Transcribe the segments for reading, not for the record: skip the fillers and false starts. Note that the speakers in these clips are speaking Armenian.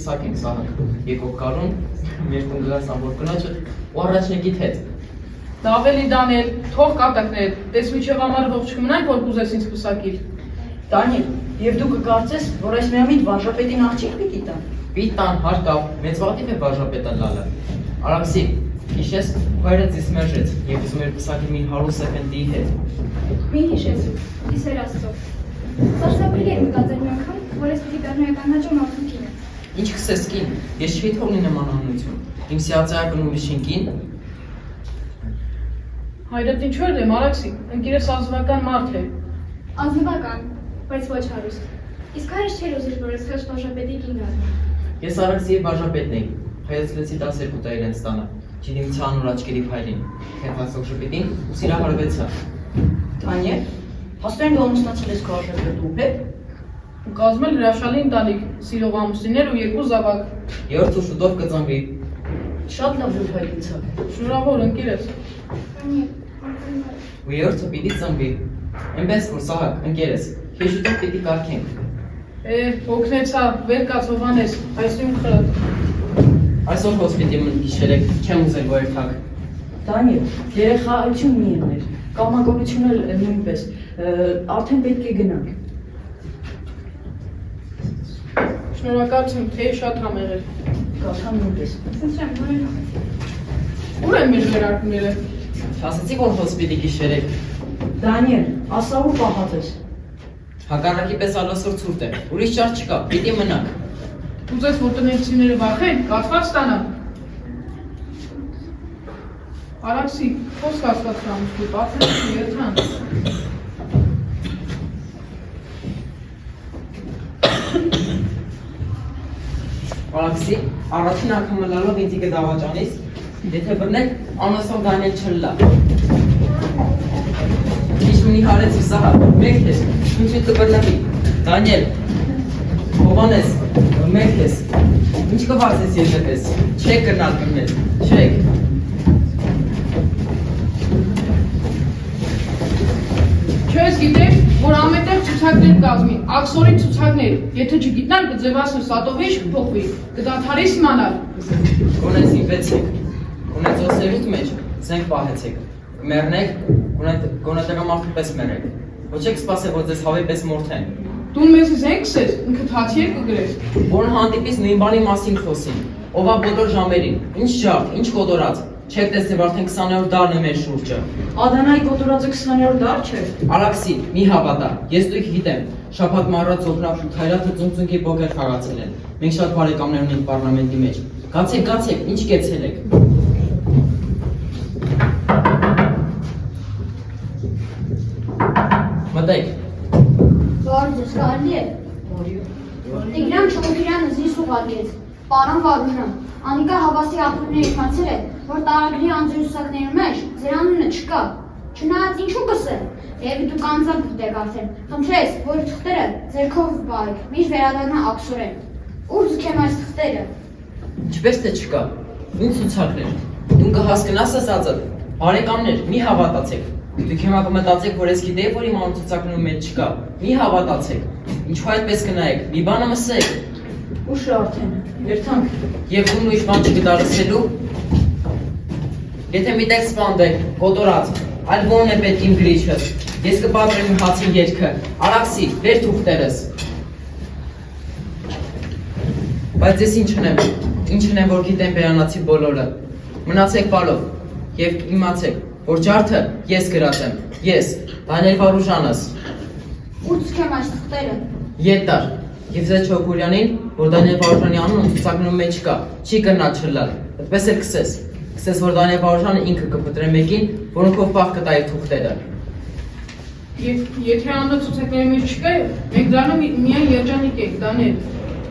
պսակենք սահակ, եկող կարուն, մեր կունգլաս ամոր կնաճը, ու առաջնեկիտ հետ։ Դավելի Դանիել, թող կատակներ, տես միջև համար ողջ կմնանք, որ կուզես ինձ պսակիր։ Դանիել, և դու կկարծես, որ այս միամիտ վարժապետին աղջիկ պիտի տան։ Պիտան, հարկավ, մեծ վաղտիվ է վարժապետը լալը։ Արաքսի, հիշես, ուղայրը ձիս մերժեց, և ուզում էր պսակի մի հարուս էպենտիի հետ։ Մի հիշես, իսեր աստծով։ Սարսափելի եմ մտածել մի անգամ, որ ես պիտի բեռնոյական հաճում արդյունքին է։ Ինչ կսես կին, ես չի թողնի նման անություն, իմ սիացայակն ու միշինքին։ Հայրդ ինչու էր դեմ, Արաքսի, ընկերս ազնվական մարդ է։ Ազնվական, բայց ոչ հարուստ։ Իսկ հայրս չէր ուզիր, որ ես խեղճ վարժապետի կին դառնամ։ Ես Արաքսիի վարժապետն էի, հայացլեցի 12 տարի իրենց տանը, չդիմցա անոր աչքերի փայլին, թեփասող շպետին ու սիրահարվեցա։ Դանիել, հաստորեն դու ամուսնացել ես քո վարժապետու հետ։ Ու կազմել հրաշալի ընտանիք, սիրող ամուսիններ ու երկու զավակ։ Երրորդը շուտով կծնվի։ Շատ լավ որ հայտնցավ։ Շնորհավոր ընկերս։ Ու երրորդը պիտի ծնվի։ Էնպես որ Սահակ, ընկերս, քեզ շուտով պիտի կարգենք։ Օգնեցա, վեր կաց Հովհաննես, այսինքն խրատ։ Այսօր հոսպիտի մն գիշեր եք, չեմ ուզել որ երթակ։ Դանիել, երեխայություն մի եղներ, կամակորություն էլ նույնպես, արդեն պետք է գնանք։ Շնորհակալություն, թեյ շատ համեղ էր։ Գաթան նույնպես։ Սնչեմ, որ են հոխեցի։ Ուր են մեր վերարկները։ Ասացի որ հոսպիտի գիշեր եք։ Դանիել, ասա ու պահած ես։ Հակառակի պես ալասոր ցուրտ է, ուրիշ ճար չկա, պիտի մնանք։ Ուզես որ տնեցիները վախեն, կաթված ստանան։ Արաքսի, խոսք հասկացրամ, ու պատրաստ երթան։ Արաքսի, առաջին անգամը լալով ինձի կդավաճանիս, եթե բռնեք, անասով Դանիել չլլա։ Իշմունի հարեցիր Սահակ, մեկ ես, ինչու կբռնվի, Դանիել, Հովհաննես, մեկ ես, ինչ կվարձես ես եպես, չեք կրնալ բռնել, չեք։ Չես գիտեմ, որ ամենտեղ ցուցակներ կազմի, աքսորի ցուցակներ, եթե չգիտնան կձևացնի սատովի փոխվի, կդադարի սիմանալ։ Գոնես իպեցեք, գոնե ծոսերուտ մեջ, զենք պահեցեք, կմերնեք, գոնե տղամարդու պես մերեք, ոչ եք սպասել, որ ձեզ հավի պես մորթեն։ Դու մեզ զենք սես, ինքդ հացի էր կգրես։ Որ հանդիպիս նույն բանի մասին խոսին, ովա բոլոր ժամերին, ինչ ջարդ, ինչ կոտորած, չեք տեսնիվ արդեն 20-րդ դարն է մեր շուրջը։ Ադանայի կոտորածը 20-րդ դար չէ։ Արաքսի, մի հավատա, ես դուք գիտեմ, շաբաթ մարած օգնավ Թայրաթը ծունծունկի պոկեր խաղացել են, մենք շատ բարեկամներ ունենք պարլամենտի մեջ, գացեք, ինչ կեցել եք։ Մտեք։ Վարուժս կարելի է։ Տիգրան Չոքիրյանը զիս ուղարկեց, պարան Վարուժան, Անիկա հավասի աղբյուրների քանցել է, որ տարագրի անձրուսակների մեջ ձեր անունը չկա, չնայած ինչու կսել, և դուք անձամբ դուք արդեն, խնդրես, որ թղթերը ձերքով բայք, միշտ վերադառնա աքսորեն, ուր ձգեմ այս թղթերը։ Ինչպես թե չկա, ինչ ցուցակներ, դու կհասկնաս ասածը, բարեկամներ, մի հավատացեք, դուք հիմա կմտածեք, որ ես գիտեի, որ իմ անուն ցուցակներում մեջ չկա, մի հավատացեք, ինչու այդպես կնայեք, մի բանը մսեք։ Ուշ է արդեն, երթանք։ Եվ ում ուրիշ բան չկդարսելու։ Եթե միտեք սպանդեք, կոտորած, այլ ոնն է պետք իմ գրիչս, ես կպատրեմ իմ հացի երգը, Արաքսի, վեր թուղթերս։ Բայց ես ինչ ունեմ, որ գիտեմ բերանացի բոլորը, մնացեք պալով և իմացեք, որ ջարդը ես գրած եմ, ես, Դանիել Վարուժանս։ Ուր ձգեմ այս թղթերը։ Ետար, և ձեզ Չոքուրյանին, որ Դանիել Վարուժանի անունը ցուցակներում մեջ կա, չի կրնա չլալ, այդպես էլ կսես, որ Դանիել Վարուժանը ինքը կպտրե մեկին, որոնքով պահ կտա իր թուղթերը։ Եթե անունը ցուցակների մեջ չկա, մենք դառնում միայն երջանիկ ենք, Դանիել։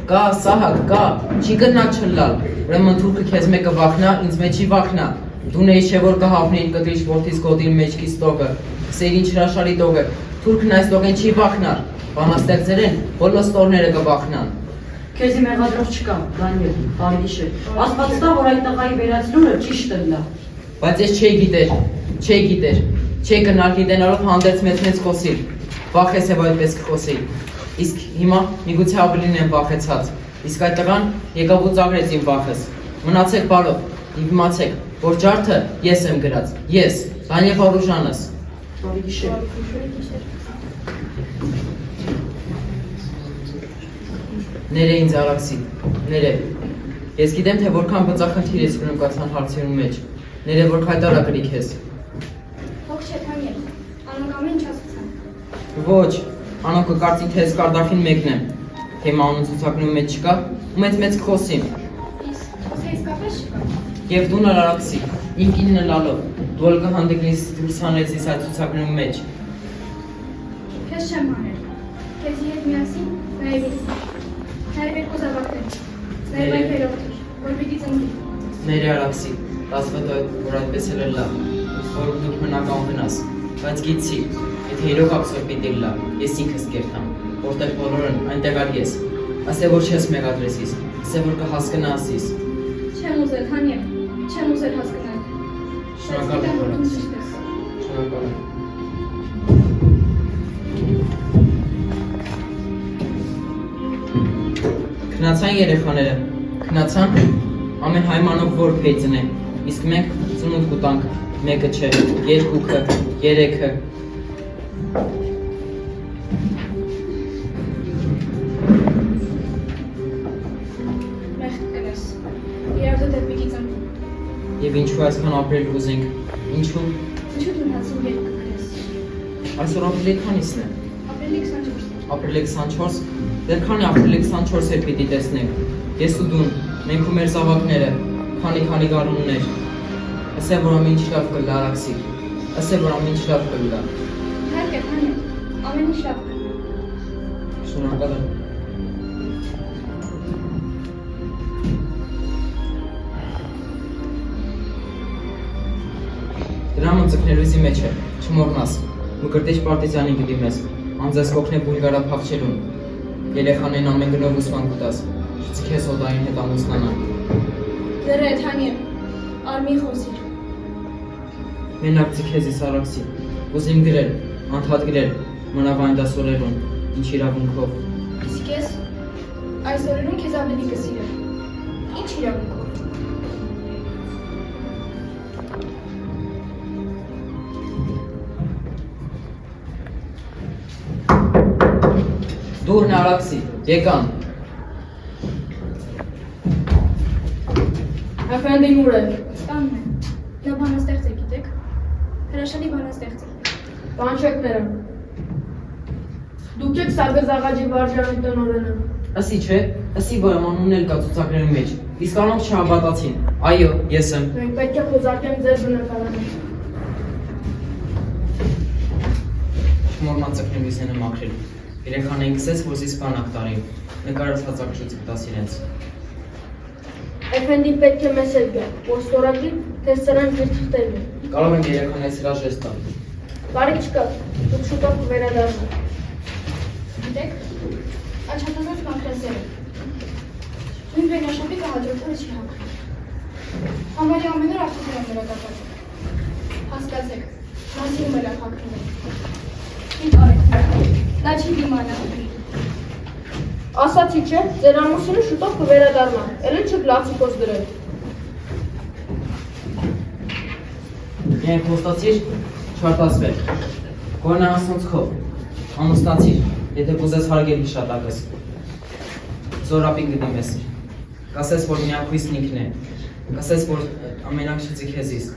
Կա, Սահակ, կա, չի կրնա չլալ, ուրեմն թուրքը քեզ մեկը վախնա, ինձ մեջի վախնա, դու նեի չէ որ կհավնեիր կտրիչ որդիս գոտին մեջքից տողը, կսեիր ինչ հրաշալի տող է, թուրքն այս տողեն չի վախնար, բանաստեղծերեն բոլոր ստորները կվախնան։ Քեզի մեղադրող չկա, Դանիել, բարի գիշեր։ Աստված տա, որ այդ տղայի վերած լուրը ճիշտ է լա։ Բայց ես չէի գիտեր, չէի կնալ գիտենալով հանդերձ մեծ խոսիր, վախես և այդպես կխոսեի, իսկ հիմա միգուցե ավելին եմ վախեցած, Իսկ այդ տղան եկավ ու ծաղրեց իմ վախս։ Մնացեք բարով, իմացեք, որ ջարդը ես եմ գրած, ես, Դանիել Արուժանս։ Բարի գիշեր։ Ներե ինձ Արաքսի, ներե։ Ես գիտեմ, թե որքան բծախնդիր ես ունեմ կացան հարցերու մեջ։ Ներե որ քայտարա գրի քեզ։ Ող չէ Դանիել, անոնք ամեն ինչ ասացան։ Ոչ, անոնք կկարծին թե ես Կարդախին մեկն եմ։ Թեմա անուն ցուցակնու մեջ չկա, ու մեծ կխոսիմ։ Իսկ խոսե իսկապես չկա։ Եվ դու նոր Արաքսի, իմ կինն լալով, դու ալ կհանդգնիս դուրս հանեցիս այդ ցուցակնու մեջ։ Քեզ չեմ հանել։ Քեզի հետ միասին նայեցի։ Նայեք երկու զավակներ։ Նայեք այն վերողջի, որ պիտի ծնվի։ Ներե Արաքսի, ասվետո որ այդպես էլ լավ, որ դուք մնական գնաս, բայց գիտի, եթե իրոք ակսոր պիտի լա, ես ինքս կերտամ, որտեղ բոլորն այնտեղ ար ես, ասե որ չես մեղադրեսիս, ասե որ կհասկնասիս։ Չեմ ուզել, Դանիել, չեմ ուզել հասկանալ։ Շնորհակալ եմ, որ Արաքսի։ ճիշտ ես։ Շնորհակալ եմ։ Քնացան երեխաները, քնացան, ամեն հայմանով որ փեյծն է, իսկ մենք ծնունդ կուտանք, մեկը չէ, երկուքը, երեքը։ Մեղք կրես։ Իրար դու դեպի ծնվի։ Եվ ինչու այսքան ապրել կուզենք, ինչու, Ինչու դու հացին երկ կրես։ այսօր ապրիլի քանիսն է, Ապրիլի 24-ն։ ապրիլի 24, դեր քանի ապրիլի 24 էր պիտի տեսնենք, ես ու դուն, մենք ու մեր զավակները, քանի գարուններ, ասե որ ամեն ինչ լավ կլա Արաքսի, ասե որ ամեն ինչ լավ կլա, Իհարկե, Դանիել, ամեն ինչ լավ կլինի։ շնորհակալ եմ։ Դրամը ձգներույզի մեջ է, չմոռնաս, Մկրտիչ պարտիզանի գդիմես, անձես կոգնե բուլգարափախչելուն, երեխաներին ամեն գնով ուսման կտաս, չծիքես օդային հետ ամուսնանան։ Դրե, Դանիել, արմի խոսիր։ Մենակ ձիքեզիս Արաքսի, ուզիմ գրել, անդհատ գրել, մնավ այն դասորերուն, ինչ իրավունքով։ Իսկ ես այս օրերուն քեզ ավելի կսիրեմ։ Ինչ իրավունքով։ Դուրն Արաքսի, եկան։ Əfəndim ուր է։ Տանն է։ Նա բանաստեղծ է, գիտեք։ Հրաշալի բանաստեղծ է։ Բանջեք նրան։ Դուք եք Սարգս աղաջի վարժանի տնօրենը։ Ասի չէ, ասի որ անունն էլ կա ցուցակների մեջ, իսկ անոնք չհավատացին, այո, ես եմ։ Մենք պետք է խոզարկենք ձեր բնակարանը։ Չմոռնաց ծկնելույսենը մաքրել։ Երեխաներին կսես, որ զիս բանակ տարին, նկարած հացակշուց կտաս իրենց։ Էֆենդին պետք է մեզ էլ գա, որ ստորագրի, թե սրանք իր թղթերն են։ Կարող ենք երեխաներից հրաժեշտ տալ։ Բարիք չկա, դուք շուտով կվերադառնաք։ Գիտեք, աչքազած կանքրասեր է։ Նույն վերնաշապի կհաջորդը չի հակրում։ Համարի ամեն օր աղթություն եմ նրա կապած։ Հասկացեք, նա սիրում էլ աղթակրում է։ Ինչ արեք, նա չի դիմանա։ Ասացի չէ, ձեր ամուսինը շուտով կվերադառնա, էլի չեք լացիկոս դրել։ Միայն խոստացիր, չարտասվեր։ Գոնե ասոնցքով, ամուսնացիր, եթե կուզես հարգել հիշատակս։ Զորապին գդիմես։ Կասես, որ միակ հույսն ինքն է։ Կասես, որ ամենակ չձիքեզիս։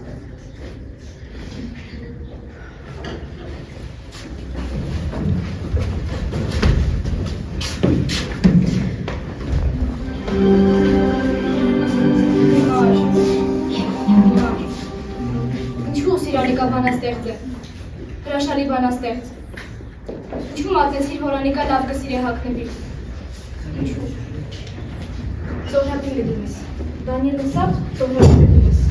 Ինչու սիրալիկա բանաստեղծ է, հրաշալի բանաստեղծ։ Ինչու մատեցիր, որ անիկա լավ կսիրե հագնվի։ Ինչու։ Զորհապին գդիմես։ Դանիել լսավ, զորհապին գդիմես։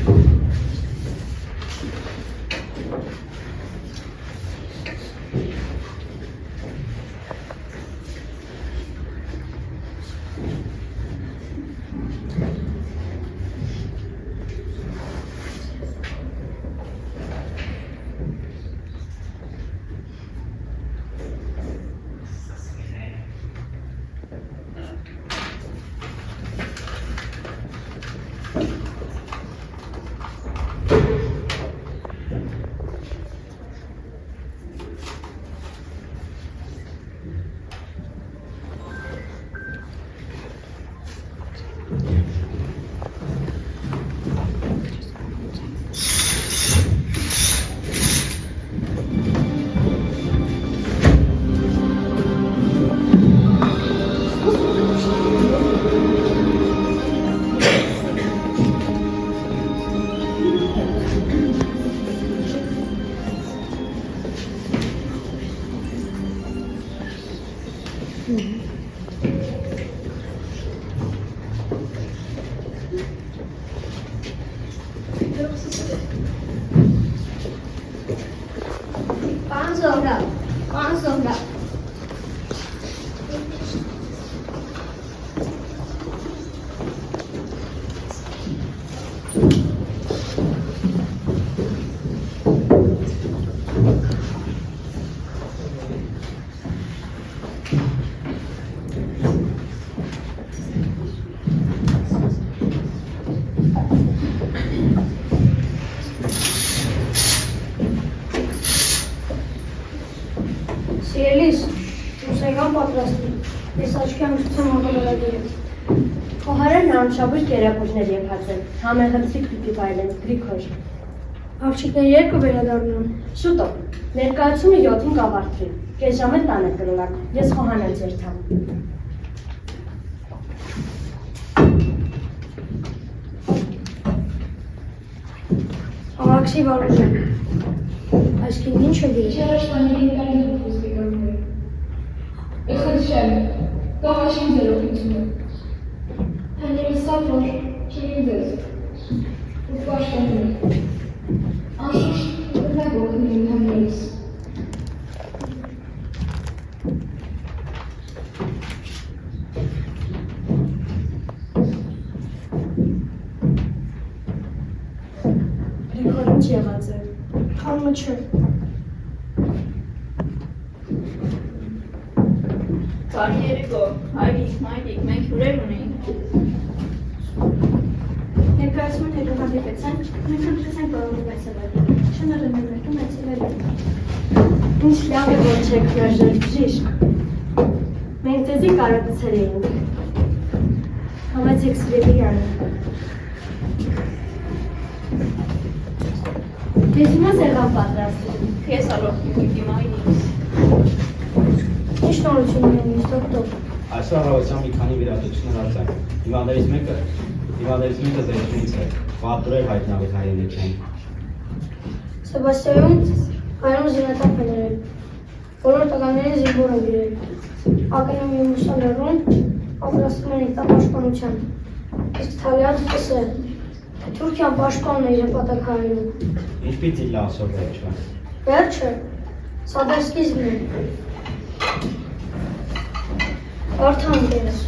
Պարոն Զոհրաբ, պարոն Զոհրաբ։ Սիրելիս, ուսեկան պատրաստի, ես աչքի անգստության անգոլորագիր եմ։ Խոհարերն անշաբույր կերակուրներ եփած են, համեղեցիկ պիտի վայելեն, գրիքոր։ Աղջիկները երկու վերադառնում։ Շուտով, ներկայացումը 7-ին կավարտվի, կես ժամ է տանը կլնակ, ես խոհան եմ ձերթամ։ Աղաքսի Վարուժան, այսքին ինչ է դիրը։ Հանդերիսավ որ չինին դեզ, ու պաշտանում, անշուշտ ուղնակ ոգնում հանդերիս։ Գրիքոր ինչ եղած է։ Համը չէ։ Բարի երեկո, հայրիկ, մայրիկ, մենք հյուրեր ունեինք։ Ներկայացումն հետո հանդիպեցանք, մենք ընտրեցանք բարոնի Վայսավարի, շնորհ եմ եղել այցելելու։ Ինչ լավ է, որ չեք հրաժար բժիշկ։ Մենք ձեզի կարոտացել էինք։ Համեցեք սիրելի անը։ Ես հիմա սեղան պատրաստում։ Քեզ ալով պիտի մայրիկս։ Ինչ նորություն ունեն ինձ դոկտոր։ Այսօր առավոտյան մի քանի վիրահատություններ արձակ։ Հիվանդներից մեկը զերությունից է, վատորեր հայտնավետ հայրենիք են։ Սեբաստիայում հայրում զինատապ է ներել, բոլոր տղաներին զինվոր են բերել, ակնում և մուսալերում պատրաստում են ինքնապաշտպանության, իսկ Թալիաթս է, թե Թուրքիան պաշտպանն է իր հպատակահայրում։ Ինչ պիտի լավ սոր վերջը։ Վերջը, սա դեռ սկիզբն է։ Արդան դերս։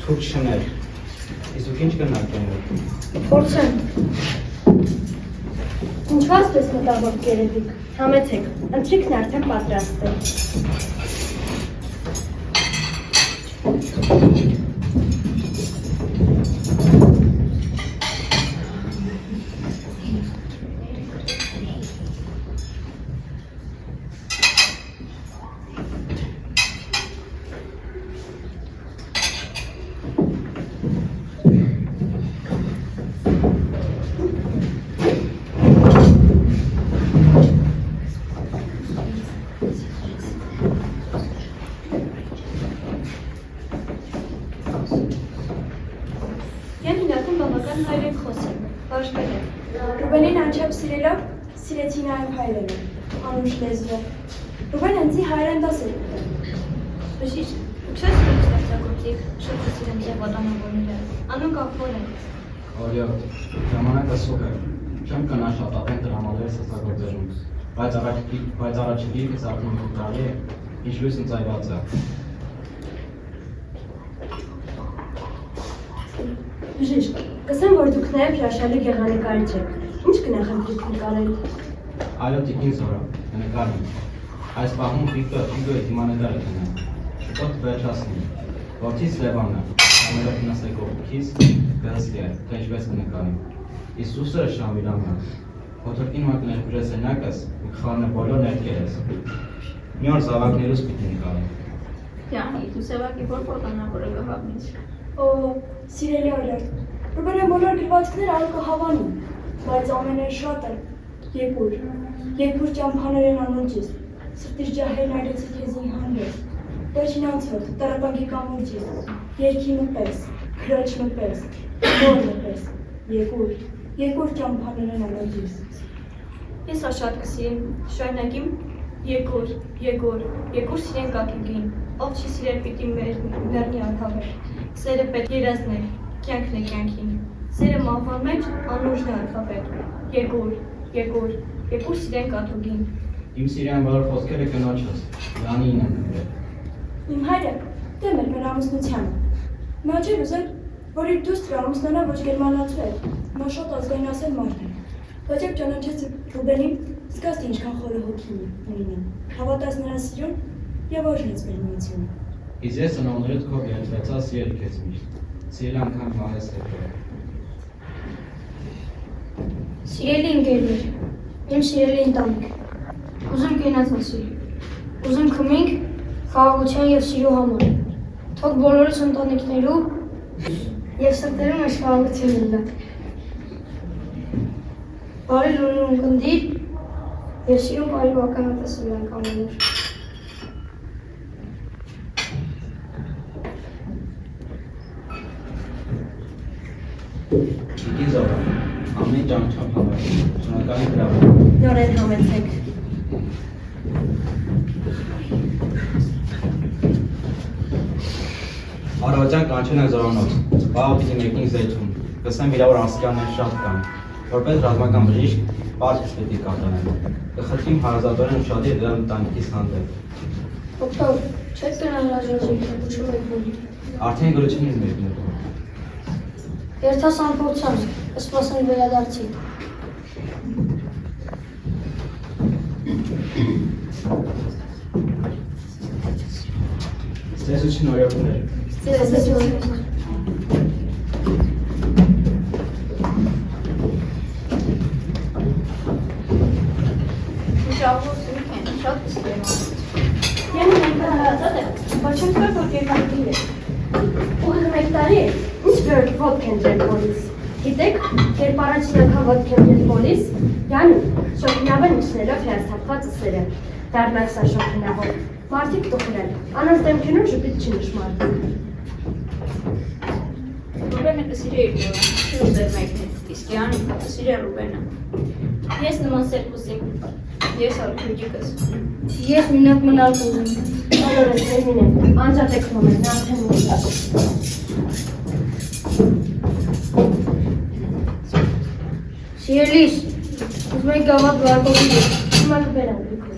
Թուրք շներ, իսկ ինչ կնակ են։ Փորձեմ։ Ինչված պես մտավոր կերևիկ, համեցեք, ընթրիքն արդեն պատրաստ է։ Յենինատն բավական հայրեն խոս է, վարժվել է։ Ռուբենին անչափ սիրելով, սիրեցին այն հայրենը, անուշ լեզվով։ Ռուբեն ընձի հայրեն դաս էր ուտել։ Բժիշկ, չես որ ստեղծագործիկ, շուտ սիրեմ ձև ոտանավորները, անուն կապոր է։ Օրիոտ, ժամանակը սուղ է, չեմ կնա շատ ատեն դրամալեր ստեղծագործերում, բայց առաջի գիրքս արդեն մի տարի է, ինչ լույսն ծայված է։ Բժիշկ, Կսեմ, որ դուք նաև հրաշալի գեղանկարիչ եք։ Ինչ կնախընտրիք նկարել։ Այո, տիկին Զորա, կնկարեմ։ Այս պահում ֆիգը դիմանետար է գնա։ Շուտով վերջացնի։ Որդից Լևանը, ամենով նստեկող քիզ, գնստի է, թե ինչպես կնկարեմ։ Իսուսը Շամիլամը, հոթորկին մակ ներգրես էնակս, խարնը բոլոր ներկերես։ Մի օր զավակներուս պիտի նկարեմ։ Յանի, դու սևակի որ պոտանավորը գհավնից։ Օ, սիրելի օրեր։ Ռուբենը բոլոր գրվածքները ալ կհավանում, բայց ամենեն շատը երկուր ճամփաներեն անունջիս, սրտիս ջահերն այրեցի քեզին հանդես, վերջին անցոտ, տարապանքի կամուրջիս, երկի մպես, քրոջ մպես, որ մպես, երկուր ճամփաներեն անունջիս։ Ես աշատ կսիրեմ, շարնակիմ երկուր սիրեն կակիկին, ով չի սիրել պիտի մերնի անհավեր, սերը պետ երազներ, կյանքն է կյանքին, սերը մահվան մեջ անուժն է անհավեր, երկուր սիրեն կաթուգին։ Իմ սիրյան բոլոր խոսքերը կնոջս, Դանիին եմ նվեր։ Իմ հայրը դեմ էր մեր ամուսնությանը։ Նա չէր ուզել, որ իր դուստրը ամուսնանա ոչ գերմանացու էր, նա շատ ազգայնասեր մարդ էր։ Բայց երբ ճանաչեց Ռուբենին, զգաց թե ինչքան խորը հոգի ունի, հավատաց նրա սիրուն եւ օրհնեց մեր միությունը։ Իսկ ես ծնողներիդ քո երդվեցա սիրել քեզ միշտ, սիրել անգամ մահես հետո։ Սիրելի ընկերներ, իմ սիրելի ընտանիք, ուզում կենաց ասել, ուզում քմենք խաղաղության և սիրո համար, թող բոլորս ընտանիքներու և սրտերում աշխարհություն լինի։ Բարի լուրն ունկնդիր և սիրում բարի վականատեսել ենք ամենուր։ Տիկին Զորա, ամեն ճանաչապ հավեր, շնորհակալ եմ գրավում։ Նորեն համեցեք։ Առավոտյան կանչել են Զորանոց, բաղ պիտի մեկնին զեյթուն, կսեմ իրավոր ասկյաններ շատ կան, որպես ռազմական բժիշկ, պարքս պիտի կատարեն, կխտրիմ հարազատորեն ուշադիր դրա ընտանիքիս հանդեպ։ Դոկտոր, չեք կրան հրաժարժեք, ուշում եք բունի։ Արդեն գրություն եմ մեկնելու։ Երթաս ամփոցան, սպասեն վերադարձի։ Ստեսություն օրյակներ։ Շատ ստերում։ Յանի մենք հարազատ է, բայց չեմ կար, որ երկարդիր է։ Ուղիղ մեկ տարի է, ինչ որ ոտք են ձեր պոլիս։ Գիտեք, երբ առաջին անգամ ոտք են ձեր պոլիս, Յանի, շոքինավը նիչներով հերաստապված ըսեր է, դարմակ սա շոքինավով, մարդիկ տուխրել, անոնց դեմքինում ժպիտ չի նշմարդիկ։ Ռուբենը կսիրե իր որը, չի ուզեր մեկնի, իսկ Յանի կսիրե Ռուբենը։ Ես նման սերկուսիկ, Ես ալքուջիկս։ Ես մինակ մնալ կուզում։ Բոլորս Էմին են, անջատ եք մոմեն, արդեն մոստակ։ Սիրելիս, ուզում եք գավատ վարկովի, Հիմա կբերան դուքուր։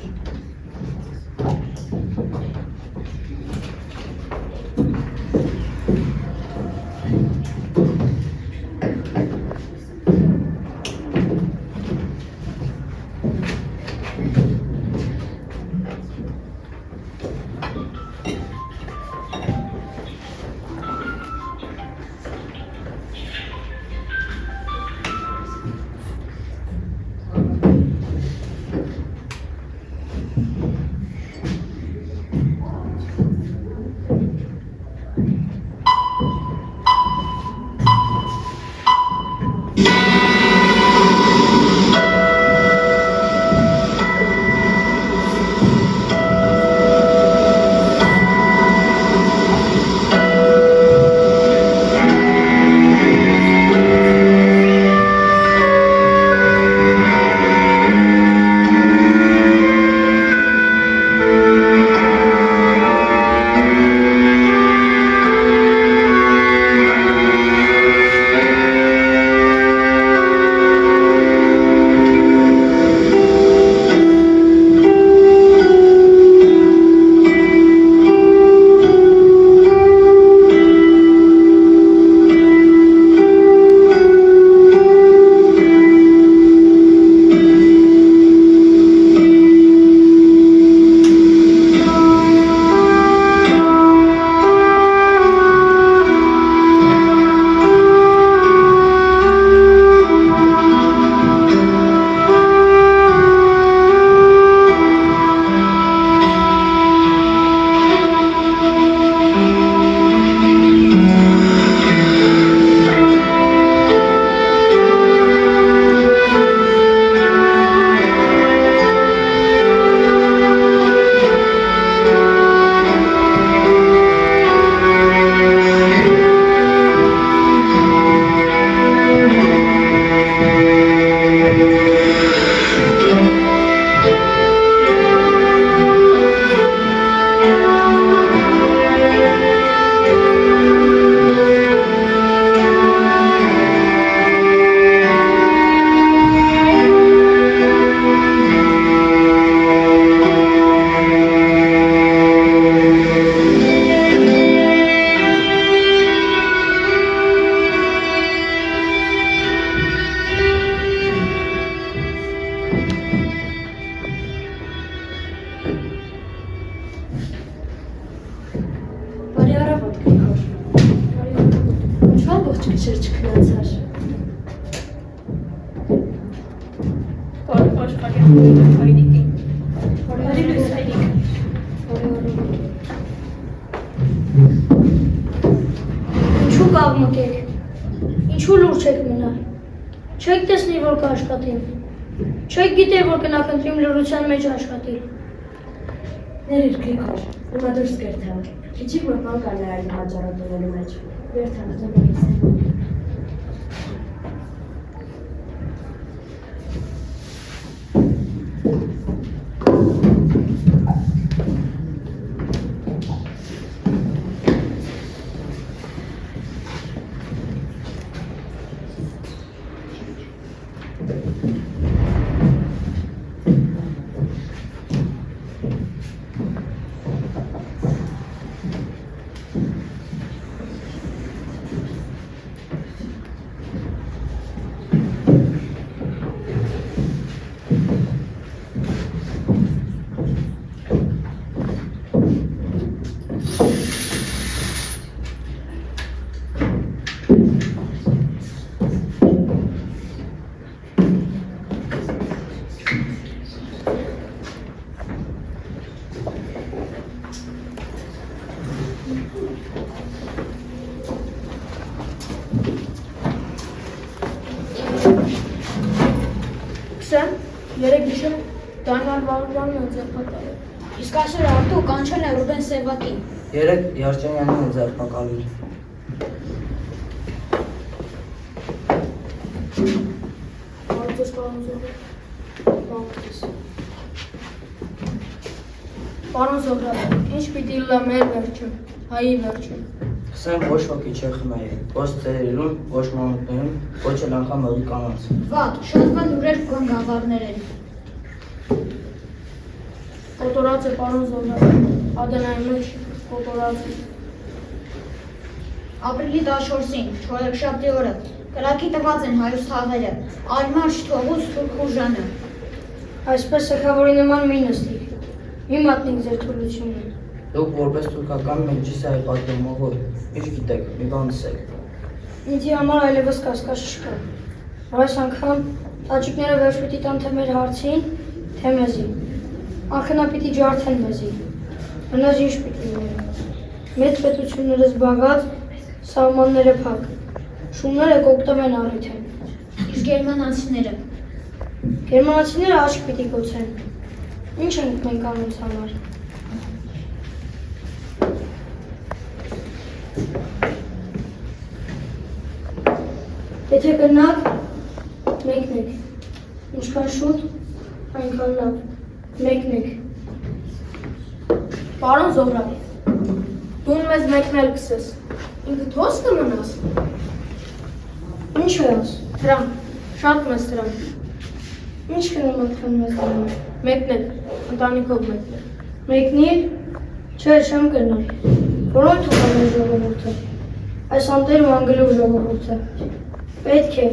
աշխարհի հայրիկին։ Բարի լույս հայրիկ։ Ինչու կաղմուկ եք, ինչու լուրջ եք մնալ, չեք տեսնի, որ կաշխատիմ, չեք գիտեր, որ կնակընտրիմ լրության մեջ աշխատի։ Ներիր Գրիգոր, հիմա դուրս կերթան, իջիկ որ բան կա նայել հաճարատոնելու մեջ, վերթան զոբերից։ Երեք գիշեր Դանիել Վարուժանն է ձերբակալել։ Իսկ այսօր Արտու կանչել է Ռուբեն Սևակին։ Երեք Երջանյանն է ձերբակալել։ Արծես պարոն Պարոն Զոհրաբ, ինչ պիտի լա մեր վերջը, հայի վերջը։ Սեմ ոչ ոքի չէ խնայել, ոչ ծերերուն, ոչ մանուկներուն, ոչ էլ անգամ ըղի կանանց։ Վատ, շատ վատ ուրեր կան գավառներ են։ Կոտորած է պարոն Զոհրաբ, ադենայի մեջ կոտորած է։ Ապրիլի 14-ին, չորեքշաբթի օրը, կրակի տված են հայոց թաղերը, Արմար Շթողուց Թուրք ուժանը։ Այսպես սեքավորի նման մի նստի, մի մատնիկ ձեր թուլությունը։ Դուք որպես թուրքական մեջիսայի պատգամավոր, ինչ գիտեք, մի բան ասեք։ Ինձի համար այլևս կասկած չկա, որ այս անգամ տաճիկները վերջ պիտի տան թե մեր հարցին, թե մեզի, ախնա պիտի ջարդեն մեզի, հնազ ինչ պիտի լինեն, մեծ պետությունները զբաղած, սահմանները փակ, շումները կօգտվեն առիթեն։ Իսկ գերմանացիները։ Գերմանացիները աչք պիտի կոցեն, ինչ ենք մենք անոնց համար։ Եթե կնակ, մեկնեք, ինչքան շուտ, այնքան լավ, մեկնեք։ Պարոն Զոհրաբ, դու մեզ մեկնել կսես, ինքը թոս կմնաս։ Ինչ ես, թրամ, շատ մեզ թրամ։ Ինչ կնեմ ատքան մեզ դրամ, մեկնել, ընտանիքով մեկնել։ Մեկնիլ, չէ, չեմ կնալ, որոն թողան մեր ժողովորդը, այս անտեր ու անգլով ժողովորդը։ Պետք է,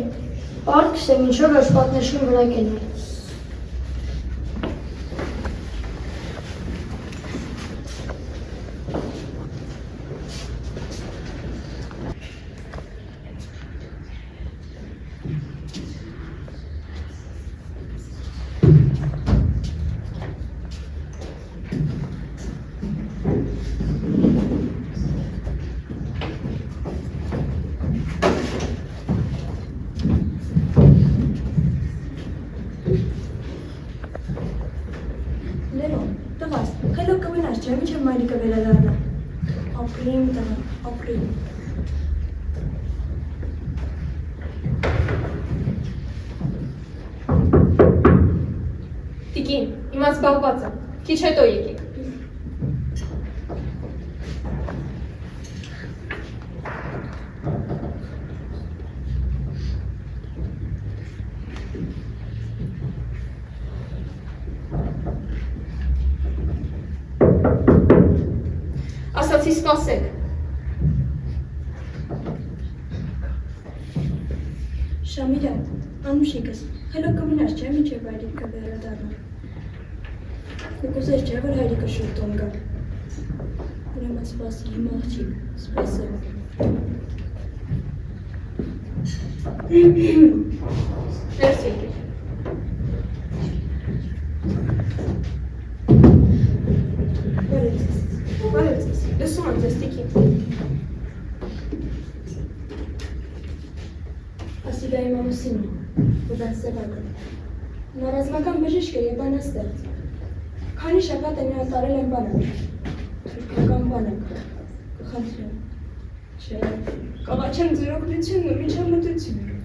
պարդ կսեմ ինչով էր պատնեշին վրա կենել։ Տիկին, իմաց զբաղված եմ, քիչ հետո եկեք։ Ասացի սպասեք։ Շամիրա, անուշիկս, խելոք կմնաս չէ մինչև հայրիկը վերադառնա։ Կուզես չէ, որ հայրիկը շուտ տոն գա։ Ուրեմն սպասի, իմ աղջիկ, սպասել։ Ներս եկեք։ Մուսին, ուդասեվակը։ Նա ռազմական բժիշկ է եւ բանաստեղծ։ Քանի շաբաթ է նրան տարել են բանակ։ Թուրքական բանակ։ Կխնդրեմ։ Չէ, կաղաչեմ ձեր օգնությունն ու միջամտությունը։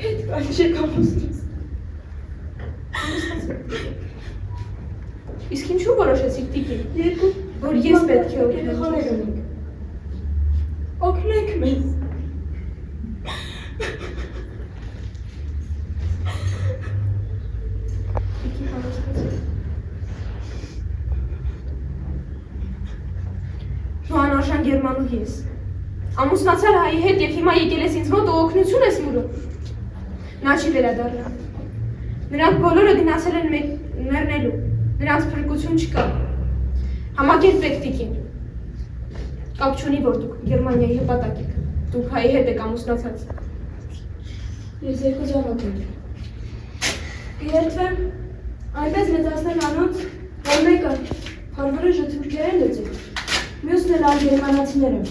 Հետ կանչեք ամուսնուց։ Իսկ ինչու որոշեցիք տիկին, Երկու որ ես պետք է օգնեմ։ երեխաներ ունենք։ Օգնեք մեզ։ Դու անարժան գերմանուհի ես։ Ամուսնացար հայի հետ եւ հիմա եկել ես ինձ մոտ ու օգնություն ես մուրում։ Նա չի վերադառնա։ Նրանք բոլորը գնացել են մեռնելու։ Նրանց փրկություն չկա։ Համակերպեք տիկին։ Կապ չունի, որ դուք Գերմանիայի հպատակ եք։ Դուք հայի հետ եք ամուսնացած։ Ես երկու ճանապարհ եմ։ Կերտվեմ այնպես մեծացնել անոնց, որ մեկը հարվարыжը թուրքերեն լծի, մյուսն էլ ալգերմանացիներ եմ։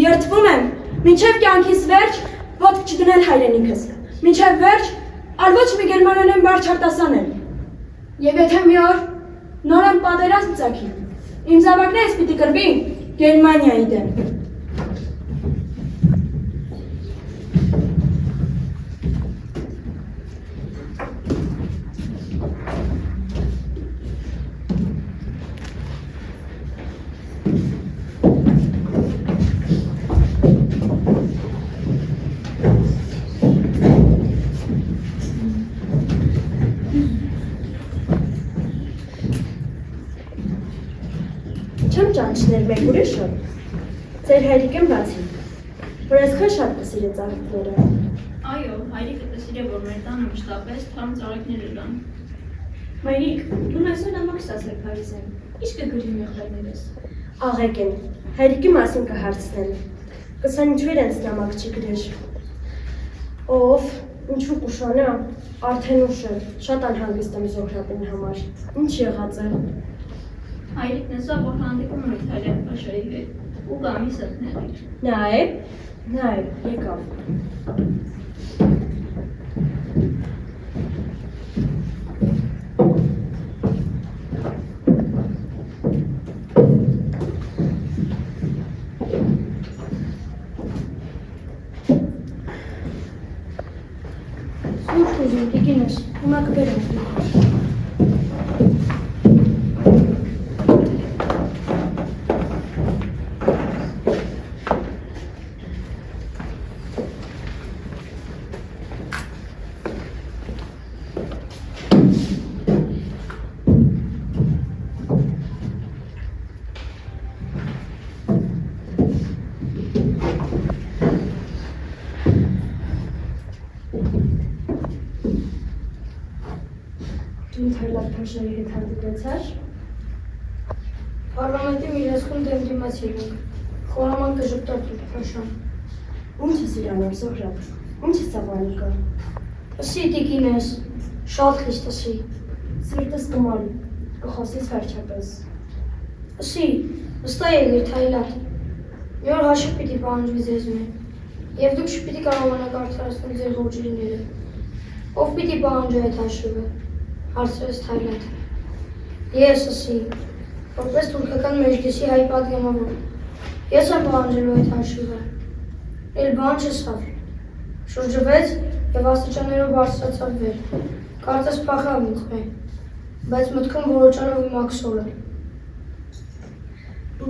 Երդվում եմ, մինչև կյանքիս վերջ ոտք չդնել հայրենիքս, մինչև վերջ ալ ոչ մի գերմաներեն բար չարտասանել։ Եվ եթե մի օր նոր եմ պատերազմ ծագի, իմ զավակներս պիտի կրվի Գերմանիայի դեմ։ Չեմ ճանչներ մեկ ուրիշը, ձեր հայրիկեմ բացի, որ այսքան շատ կսիրե ծաղիկները։ Այո, հայրիկը կսիրե, որ մեր տանը մշտապես թարմ ծաղիկներ ելան։ Մայրիկ, դու այսօր նամակ ստացել Փարիզեն, ի՞նչ կգրի մեղրերներս։ Աղեք են, հայրիկի մասին կհարցնեն, կսան ինչու իրենց նամակ չի գրեր։ Ով, ինչու կուշանա, արդեն ուշ է, շատ անհանգիստ եմ Զոհրաբին համար, ինչ եղած է։ Հայրիկն էսա, որ հանդիպում է Իթալիան պաշարի հետ ու գամի սրտների։ Նայ, եկավ։ Սուրճ ուզում, տիկինս, հիմա կբերեմ։ Դու Թարլակ Փաշայի հետ հանդիպեցար։ Parlamentin mirasını demlemesiyle. Koraman kızıktadır paşam. Ինչ ես իրանում Զոհրաբ, ինչ ես ավանիկը։ Ասի տիկինես, շատ խիստ ասի։ Սիրտս կմարի, կխոսիս վերջապես։ Ասի, վստահ եղիր Թայլատ։ Մի օր հաշիվ պիտի պահանջվի ձեզ մեկ։ Եվ դուք չպիտի կարողանաք արդարացնել ձեր ոչիրները։ Ով պիտի պահանջի այդ հաշիվը։ Հարցրեց Թայլատը։ Ես ասի, որպես թուրքական մեջլիսի հայ պատգամավոր։ Ես եմ պահանջելու այդ հաշիվը։ Էլ բան չսավ։ Շրջվեց և աստիճաններով բարձրացավ վեր։ Կարծես փախավ ինձ մեկ, բայց մտքում որոճանով իմ աքսորը։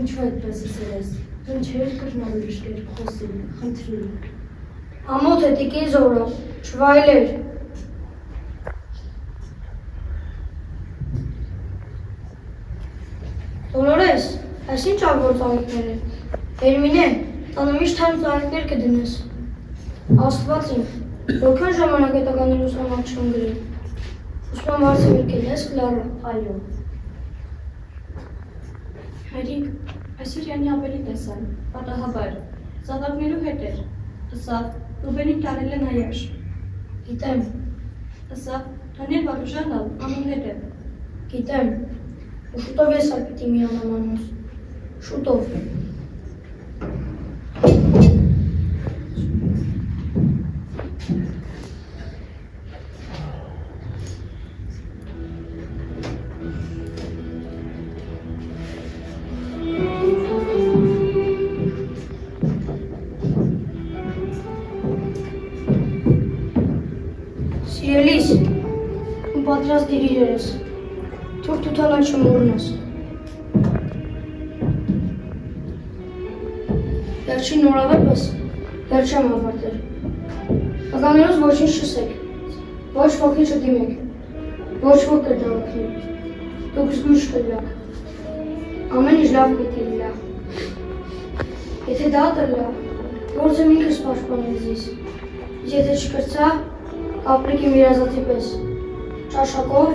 Ինչու այդպես ասես, դու չէր կրնալ ուրիշ կերպ խոսի, խնդրի։ Ամոթ է տիկին Զոհրաբ, չվայելեր։ Դոլորես, այս ինչ ագոր ծաղիկներ են։ Հերմինե, տանը միշտ թարմ ծաղիկներ կդնես։ Աստված իմ, որքան ժամանակ է տականներուս նամակ չեմ գրել։ Ուսման վարձը եկել ես, Կլարա։ Այո։ Հայրիկ, այսօր յանի ավելի տեսան, պատահաբար, զավակներու հետ էր, ըսավ, Ռուբենին տարել են այաշ, Գիտեմ, ըսավ, Դանիել Վարուժանն անուն հետ է, գիտեմ, ու շուտով ես այլ պիտի միանամ անոց, շուտով։ Սիրելիս, ու պատրաստ դիր իրերս, թող թութանա չմորնաս։ Վերջին նորավեպս վերջ եմ ավարտել։ Տղաներուս ոչինչ չսեք, ոչ ոքի չդիմեք, ոչ ոք կդավակնի, դուք զգույշ կլակ, ամեն ինչ լավ պիտի լա։ Եթե դա տրլա, գործը ինքս պաշտպանել ձեզ, եթե չկրծա, ապրեք իմ երազացի պես, ճաշակով,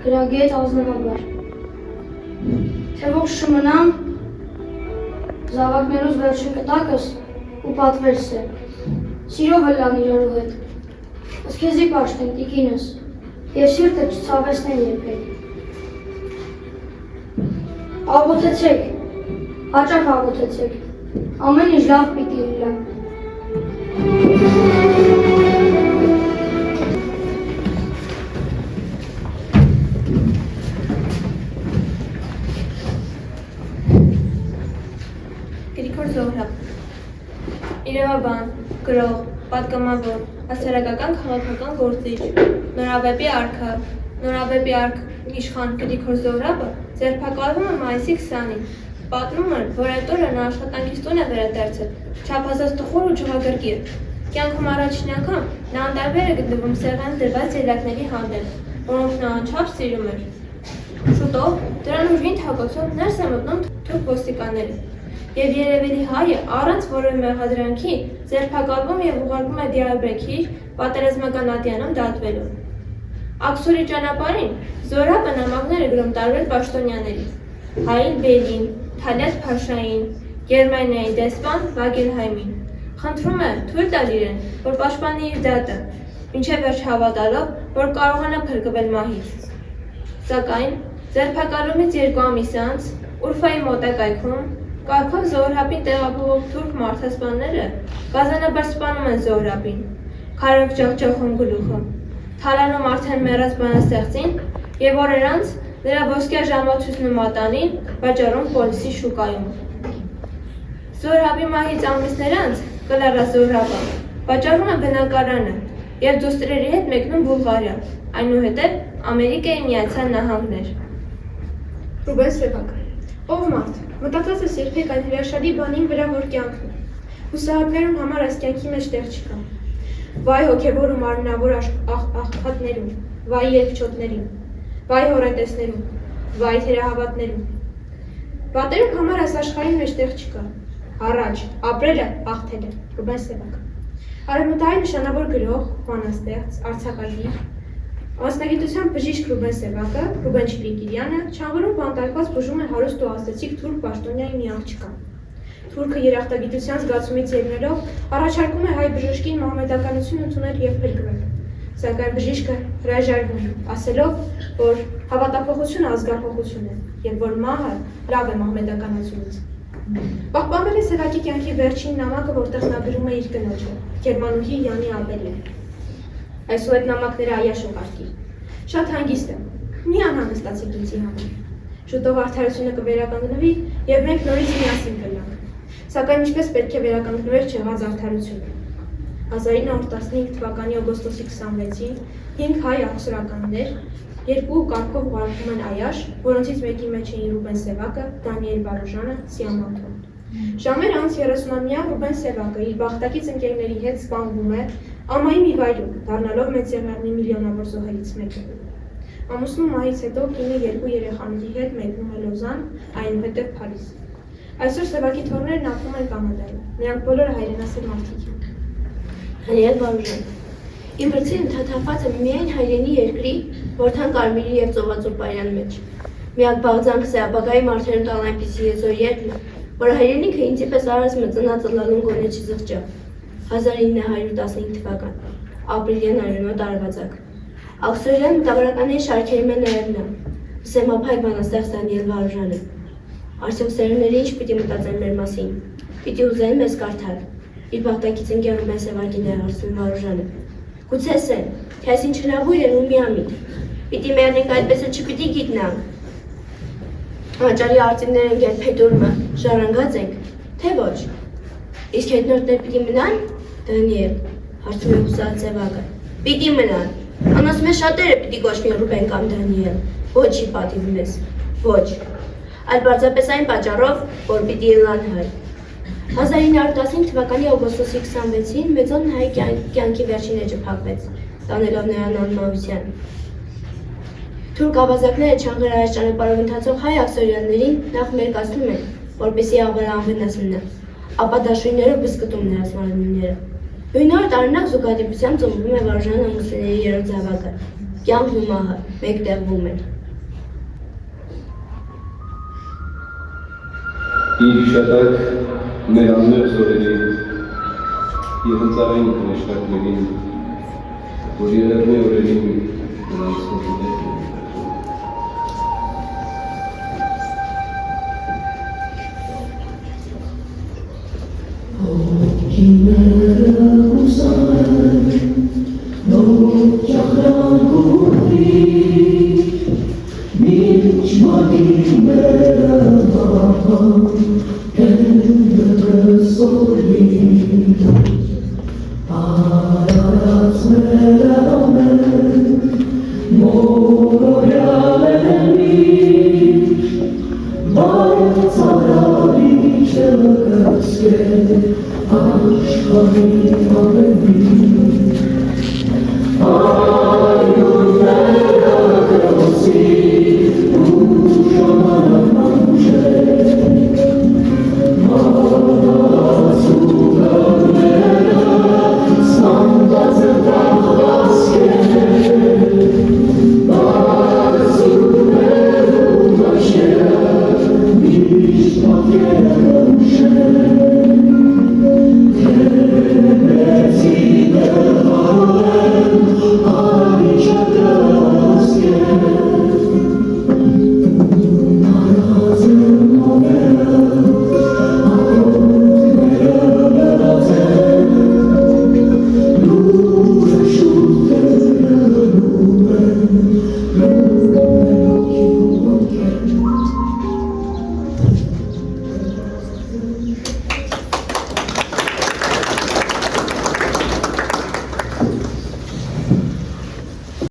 գրագետ ազնվաբար։ Թե ողջ չմնամ, զավակներուս վերջին կտակս ու պատվերս է, սիրով լան իրարու հետ, ասքեզի պաշտեն տիկինս, և սիրտը չցավեսնեն երբեք։ Աղոթեցեք, հաճակ աղոթեցեք, ամեն ինչ լավ պիտի լա։ Գրիգոր Զոհրաբ, իրավաբան, գրող, պատգամավոր, հասարակական քաղաքական գործիչ, նորավեպի արք իշխան Գրիգոր Զոհրաբը ձերբակալվում է մայիսի 20-ին։ Պատմում են, որ այդ օրը նա աշխատանքից տուն է վերադարձել, չափազանց տխուր ու ջղագրգիռ։ Կյանքում առաջին անգամ նա անտարբեր է գտնվում սեղան դրված ելակների հանդեպ, որոնք նա անչափ սիրում էր։ Շուտով դրան ուժգին թակոցով ներս է մտնում թուրք ոստիկանները, և երևելի հայը առանց որևէ մեղադրանքի ձերբակալվում և ուղարկվում է Դիարբեքիր պատերազմական ատյանում դատվելու։ Աքսուրի ճանապարհին Զոհրաբը նամակներ է գրում տարբեր պաշտոնյաների՝ Հայիլ Բելին, Թալյատ Փաշային, Գերմանիայի դեսպան Վագելհայմին։ Խնդրում է թույլ տալ իրեն, որ պաշտպանի իր դատը, մինչև վերջ հավատալով, որ կարողանա փրկվել մահից։ Սակայն ձերբակալումից 2 ամիս անց Ուրֆայի մոտակայքում կարգով Զոհրաբին տեղափոխող թուրք մարդասպանները գազանաբար սպանում են Զոհրաբին, քարով ջախջախում գլուխը, թալանում արդեն մեռած բանաստեղծին և օրեր անց նրա ոսկյա ժամացույցն ու մատանին վաճառում պոլիսի շուկայում։ Զոհրաբի մահից ամիսներ անց կլարա Զոհրաբը վաճառում է բնակարանը և դուստրերի հետ մեկնում Բուլղարիա, այնուհետև Ամերիկայի Միացյալ Նահանգներ։ Ռուբեն Սևակ, ով մարդ, մտածած ես երբեք այդ հրաշալի բանին վրա, որ կյանքն է։ Հուսահատներում համար այս կյանքի մեջ տեղ չկա։ Վայ հոգևոր ու մարմնավոր աղքատներում, վայ երկչոտներին, վայ հորատեսներում, վայ թերահավատներում։ Վատերում համար այս աշխարհի մեջ տեղ չկա։ Առաջ, ապրելը, աղթելը, Ռուբեն Սևակ։ Արևմտահայ նշանավոր գրող, բանաստեղծ, արձակագիր, մասնագիտությամբ բժիշկ Ռուբեն Սևակը, Ռուբեն Չիլիկիրյանը չանվորում բանտարկված բուժում է հարուստ ու աստեցիկ թուրք պաշտոնյայի մի աղջկա։ Թուրքը երախտագիտության զգացումից ելնելով առաջարկում է հայ բժշկին մահմեդականություն ընդունել և փրկվել։ Սակայն բժիշկը հրաժարվում է, ասելով, որ հավատափոխությունը ազգափոխություն է և որ մահը լավ է մահմեդականությունից։ Պահպանվել է Սևակի կյանքի վերջին նամակը, որտեղ նա գրում է իր կնոջը, գերմանուհի Յանի Աբելին։ Այսու այդ նամակները այաշ ուղարկի։ Շատ հանգիստ եմ, մի անհանգստացեք ինձի համար։ Շուտով արդարությունը կվերականգնվի և մենք նորից միասին կլանք։ Սակայն ինչպես պետք է վերականգնվեր չեղած արդարությունը։ 1915 թվականի օգոստոսի 26-ին 5 հայ աղսրականներ 2 կարգով ուղարկվում են այաշ, որոնցից մեկի մեջ էին Ռուբեն Սևակը, Դանիել Վարուժանը, Սիամանթոն։ Ժամեր անց 30-ամյա Ռուբեն Սևակը իր բախտակից ընկերների հետ սպանվում է Ամայի մի վայրում, դառնալով Մեծեղեռնի միլիոնավոր զոհերից մեկը։ Ամուսնու մահից հետո կինը 2 երեխաների հետ մեկնում է Լոզան, այնուհետև Փարիզ։ Այսօր Սևակի թոռներն ապրում են Կանադայում, նրանք բոլորը հայրենասեր մարդիկ են։ Դանիել Վարուժան, իմ վրձին ընդհատակված է միայն հայրենի երկրի, որթան կարմիրի և ծովածուպարյան մեջ։ Միակ բաղձանքս է ապագայի մարդերուն տալ այնպիսի եզոր երկն, որ հայրենիքը ինձի պես արած մծնած ըլալուն գոնե չզղջա։ 1915 թվական, ապրիլյան արյունոտ արվածակ։ Աղսրերյան մտավորականների շարքերի մեն նաև նա, սեմափայ բանաստեղծ Դանիել Վարուժանը։ Արդյոք սերունդները ինչ պիտի մտածեն մեր մասին, պիտի ուզեն մեզ կարդալ։ Իր բախտակից ընկեր Ռուբեն Սևակին է հարցնում Վարուժանը։ Գուցե սեն, թե այս ինչ հնավույր են ու միամիտ։ Պիտի մերնենք այդպես էլ չպիտի գիտնանք։ Հաճարի արծիվներ ենք երբ հետուրմը, ժառանգած ենք, թե ոչ։ Իսկ հետնորդներ պիտի մնան, Դանիել, հարցում է հուսած ձևակը։ Պիտի մնան, անոս մեզ շատերը պիտի կոչվի Ռուբեն կամ Դանիել, ոչի պատիվ մեզ, ոչ, այլ պարզապես այն պատճառով, որ պիտի ելան հայ։ 1915 թվականի օգոստոսի 26-ին մեծոն հայ կյանքի վերջին էջը փակվեց, տանելով նրան անմահության։ Թուրք ավազակները չանգրահայց ճանապարհով ընթացող հայ աքսորյաններին նախ մերկացնում են, որպեսզի ավերը անվնաս մնա, ապա դաշույններով բզկտում նրանց մարմինները։ Նույն օր տարօրինակ զուգադիպությամբ ծնվում է Վարժան ամուսինների երրորդ զավակը, կյանքն ու մահը մեկտեղվում են։ Իր հիշատակ մեր անմեղ զորերին և հնծարային կնեշտակներին, որ երևնի օրերին նրանց հոտուներ